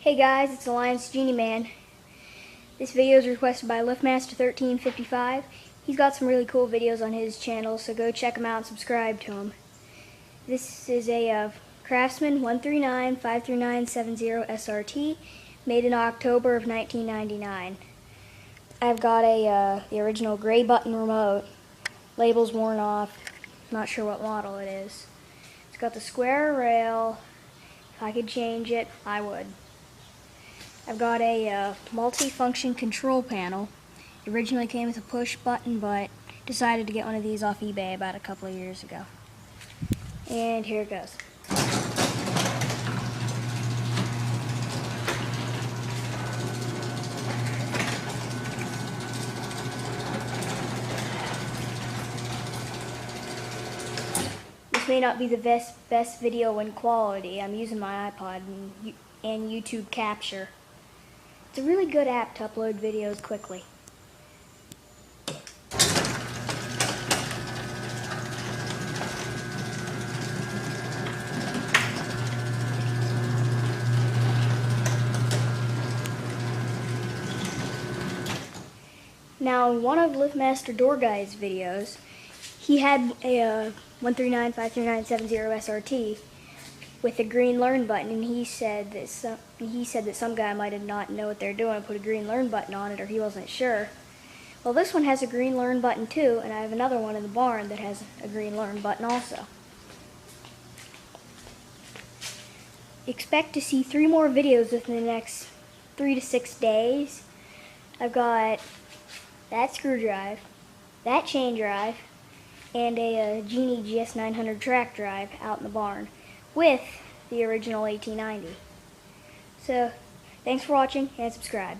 Hey guys, it's Alliance Genie Man. This video is requested by LiftMaster1355. He's got some really cool videos on his channel, so go check him out and subscribe to him. This is a Craftsman 139-53970 SRT, made in October of 1999. I've got the original gray button remote. Label's worn off. Not sure what model it is. It's got the square rail. If I could change it, I would. I've got a multi-function control panel. It originally came with a push button, but decided to get one of these off eBay about a couple of years ago. And here it goes. This may not be the best video in quality. I'm using my iPod and YouTube Capture. It's a really good app to upload videos quickly. Now, in one of LiftMaster Door Guy's videos, he had a 139-53970 SRT with a green learn button, and he said that some guy might have not know what they're doing and put a green learn button on it, or he wasn't sure. Well, this one has a green learn button too, and I have another one in the barn that has a green learn button also. Expect to see 3 more videos within the next 3 to 6 days. I've got that screw drive, that chain drive, and a Genie GS900 track drive out in the barn with the original 1890. So, thanks for watching and subscribe.